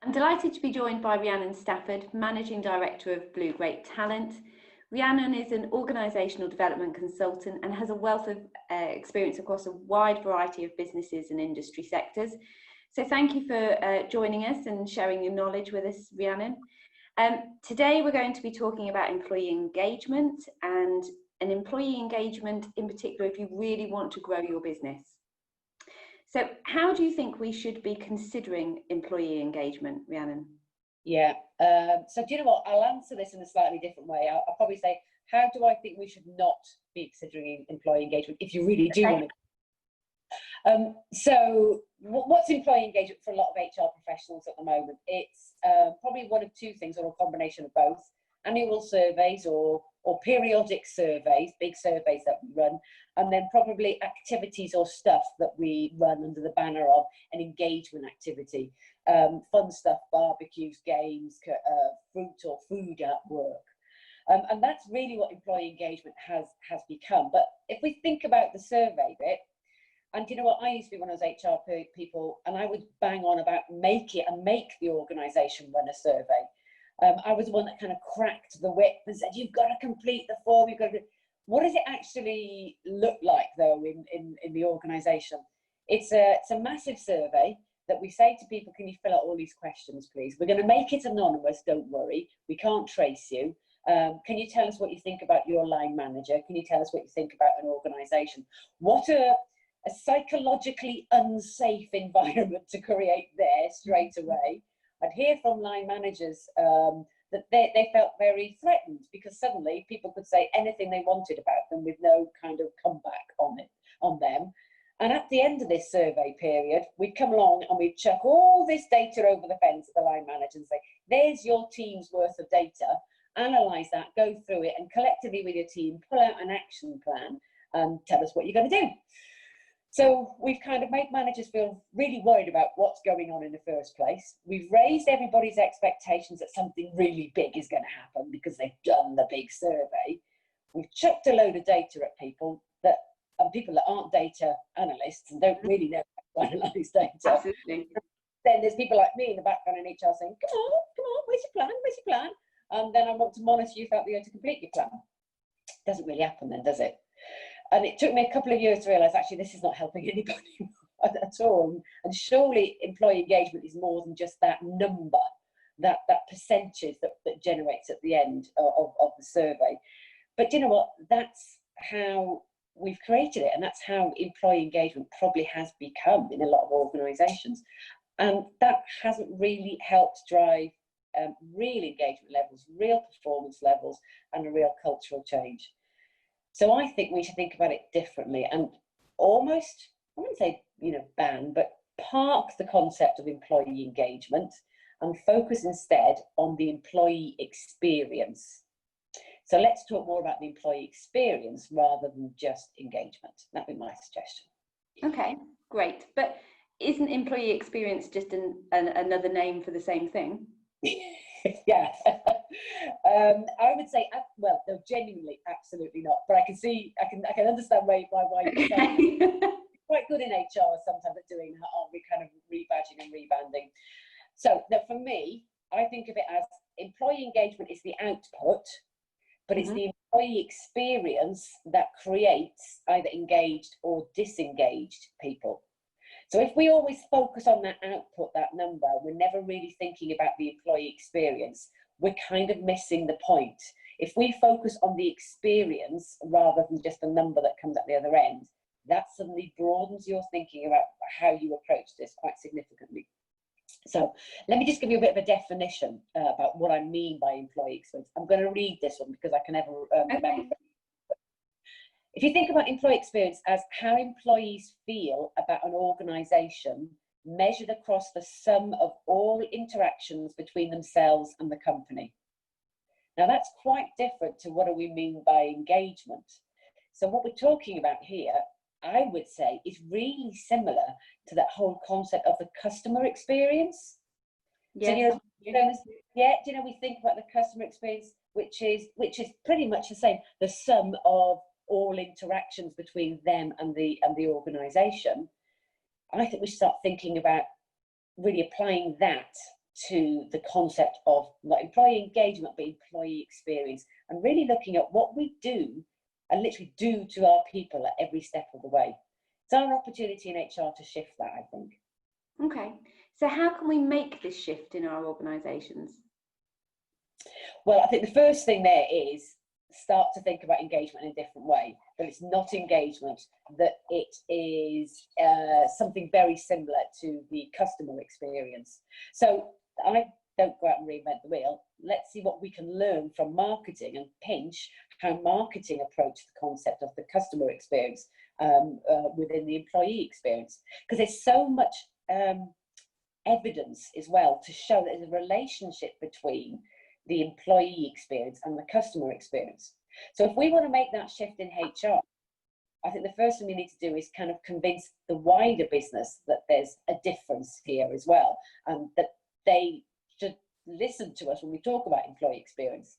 I'm delighted to be joined by Rhiannon Stafford, Managing Director of Grape Talent. Rhiannon is an organisational development consultant and has a wealth of experience across a wide variety of businesses and industry sectors. So thank you for joining us and sharing your knowledge with us, Rhiannon. Today we're going to be talking about employee engagement, and an employee engagement in particular if you really want to grow your business. So how do you think we should be considering employee engagement, Rhiannon? Yeah, so do you know what, I'll answer this in a slightly different way. I'll probably say, how do I think we should not be considering employee engagement if you really do want to? So what's employee engagement for a lot of HR professionals at the moment? It's probably one of two things, or a combination of both: annual surveys or periodic surveys, big surveys that we run, and then probably activities or stuff that we run under the banner of an engagement activity. Fun stuff, barbecues, games, fruit or food at work. And that's really what employee engagement has become. But if we think about the survey bit, and you know what, I used to be one of those HR people, and I would bang on about make the organisation run a survey. I was the one that kind of cracked the whip and said, you've got to complete the form, you've got to. What does it actually look like though in the organisation? It's a massive survey that we say to people, can you fill out all these questions, please? We're going to make it anonymous, don't worry. We can't trace you. Can you tell us what you think about your line manager? Can you tell us what you think about an organisation? What a psychologically unsafe environment to create there straight away. I'd hear from line managers that they felt very threatened because suddenly people could say anything they wanted about them with no kind of comeback on them. And at the end of this survey period, we'd come along and we'd chuck all this data over the fence at the line manager and say, there's your team's worth of data, analyse that, go through it, and collectively with your team, pull out an action plan and tell us what you're going to do. So we've kind of made managers feel really worried about what's going on in the first place. We've raised everybody's expectations that something really big is going to happen because they've done the big survey. We've chucked a load of data at people and people that aren't data analysts and don't really know how to analyse data. Absolutely. Then there's people like me in the background in HR saying, come on, where's your plan? And then I want to monitor you without being able to complete your plan. Doesn't really happen then, does it? And it took me a couple of years to realise, actually, this is not helping anybody at all. And surely employee engagement is more than just that number, that percentage that generates at the end of the survey. But you know what? That's how we've created it. And that's how employee engagement probably has become in a lot of organisations. And that hasn't really helped drive real engagement levels, real performance levels, and a real cultural change. So I think we should think about it differently and almost, I wouldn't say, ban, but park the concept of employee engagement and focus instead on the employee experience. So let's talk more about the employee experience rather than just engagement. That'd be my suggestion. Okay, great. But isn't employee experience just another name for the same thing? Yeah. I would say, well, no, genuinely, absolutely not. But I can understand why you say quite good in HR sometimes at doing that, aren't we? Kind of rebadging and rebanding. So now for me, I think of it as employee engagement is the output, but it's the employee experience that creates either engaged or disengaged people. So if we always focus on that output, that number, we're never really thinking about the employee experience. We're kind of missing the point. If we focus on the experience rather than just the number that comes at the other end, that suddenly broadens your thinking about how you approach this quite significantly. So let me just give you a bit of a definition about what I mean by employee experience. I'm going to read this one because I can never remember. If you think about employee experience as how employees feel about an organisation measured across the sum of all interactions between themselves and the company. Now that's quite different to what do we mean by engagement. So what we're talking about here, I would say, is really similar to that whole concept of the customer experience. Yes. So, we think about the customer experience, which is pretty much the same, the sum of all interactions between them and the organisation. I think we start thinking about really applying that to the concept of not employee engagement, but employee experience, and really looking at what we do and literally do to our people at every step of the way. It's our opportunity in HR to shift that, I think. Okay, so how can we make this shift in our organisations? Well, I think the first thing there is start to think about engagement in a different way. That it's not engagement, that it is something very similar to the customer experience. So I don't go out and reinvent the wheel. Let's see what we can learn from marketing and pinch how marketing approach the concept of the customer experience within the employee experience. Because there's so much evidence as well to show that there's a relationship between the employee experience and the customer experience. So if we want to make that shift in HR, I think the first thing we need to do is kind of convince the wider business that there's a difference here as well, and that they should listen to us when we talk about employee experience.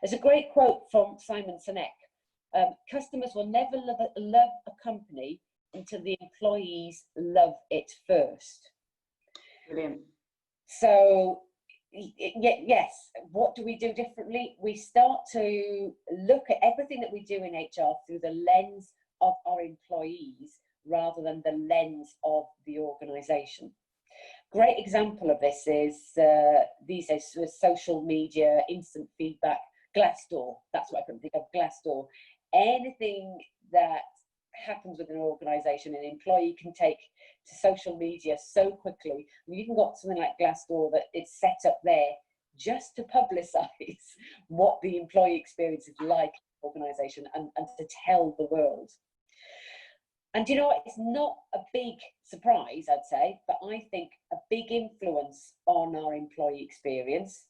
There's a great quote from Simon Sinek. Customers will never love a company until the employees love it first. Brilliant. So yes, what do we do differently? We start to look at everything that we do in HR through the lens of our employees rather than the lens of the organisation. Great example of this is these days with social media, instant feedback, Glassdoor. That's what I can think of, Glassdoor. Anything that happens with an organisation, an employee can take to social media so quickly. You've even got something like Glassdoor that it's set up there just to publicise what the employee experience is like in the organisation and to tell the world. And you know what? It's not a big surprise, I'd say, but I think a big influence on our employee experience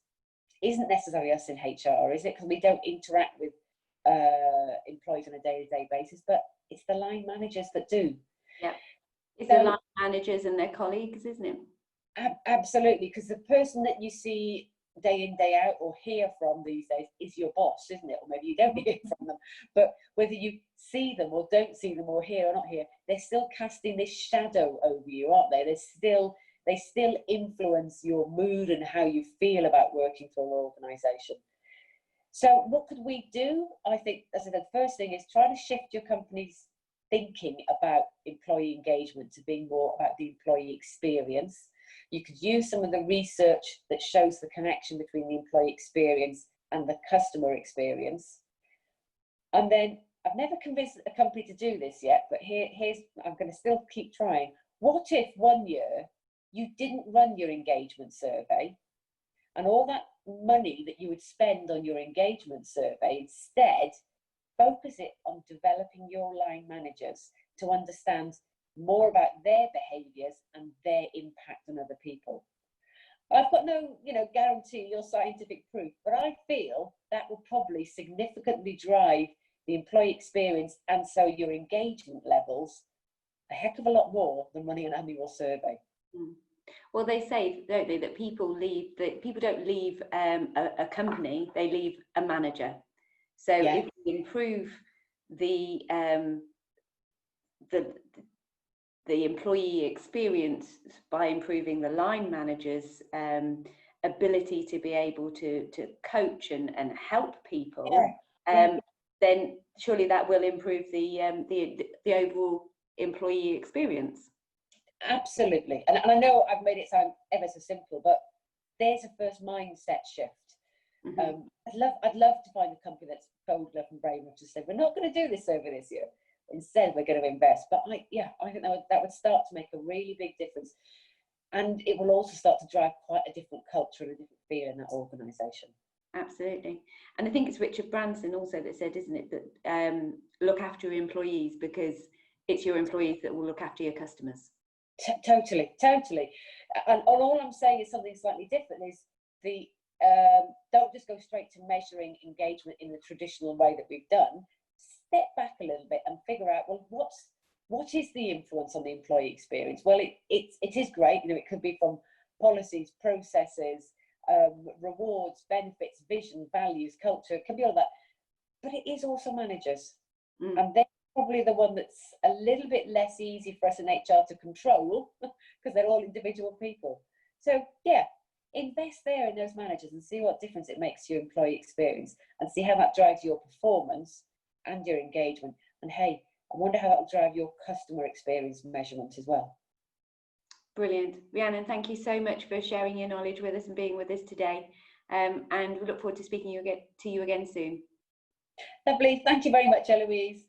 isn't necessarily us in HR, is it? Because we don't interact with employees on a day-to-day basis, but it's the line managers that do. Yeah, it's the line managers and their colleagues, isn't it? Absolutely, because the person that you see day in, day out, or hear from these days is your boss, isn't it? Or maybe you don't hear from them, but whether you see them or don't see them or hear or not hear, they're still casting this shadow over you, aren't they? They still influence your mood and how you feel about working for an organisation. So what could we do? I think, as I said, the first thing is try to shift your company's thinking about employee engagement to being more about the employee experience. You could use some of the research that shows the connection between the employee experience and the customer experience. And then, I've never convinced a company to do this yet, but here's, I'm going to still keep trying. What if one year you didn't run your engagement survey, and all that money that you would spend on your engagement survey, instead focus it on developing your line managers to understand more about their behaviours and their impact on other people. I've got no, guarantee or scientific proof, but I feel that will probably significantly drive the employee experience and so your engagement levels a heck of a lot more than running an annual survey. Well, they say, don't they, that people don't leave a company, they leave a manager. So if we improve the employee experience by improving the line managers' ability to be able to coach and help people, then surely that will improve the overall employee experience. Absolutely. And I know I've made it sound ever so simple, but there's a first mindset shift. I'd love to find a company that's bold enough and brave enough to say, we're not going to do this over this year. Instead, we're going to invest. But I think that would start to make a really big difference. And it will also start to drive quite a different culture and a different feel in that organisation. Absolutely. And I think it's Richard Branson also that said, isn't it, that look after your employees, because it's your employees that will look after your customers. Totally. And all I'm saying is something slightly different, is don't just go straight to measuring engagement in the traditional way that we've done. Step back a little bit and figure out, well, what is the influence on the employee experience? Well, it is great. It could be from policies, processes, rewards, benefits, vision, values, culture. It can be all that, but it is also managers, and they're probably the one that's a little bit less easy for us in HR to control because they're all individual people. So invest there in those managers and see what difference it makes to your employee experience, and see how that drives your performance and your engagement. And hey, I wonder how that will drive your customer experience measurement as well. Brilliant. Rhiannon, thank you so much for sharing your knowledge with us and being with us today. And we look forward to speaking to you again soon. Lovely. Thank you very much, Eloise.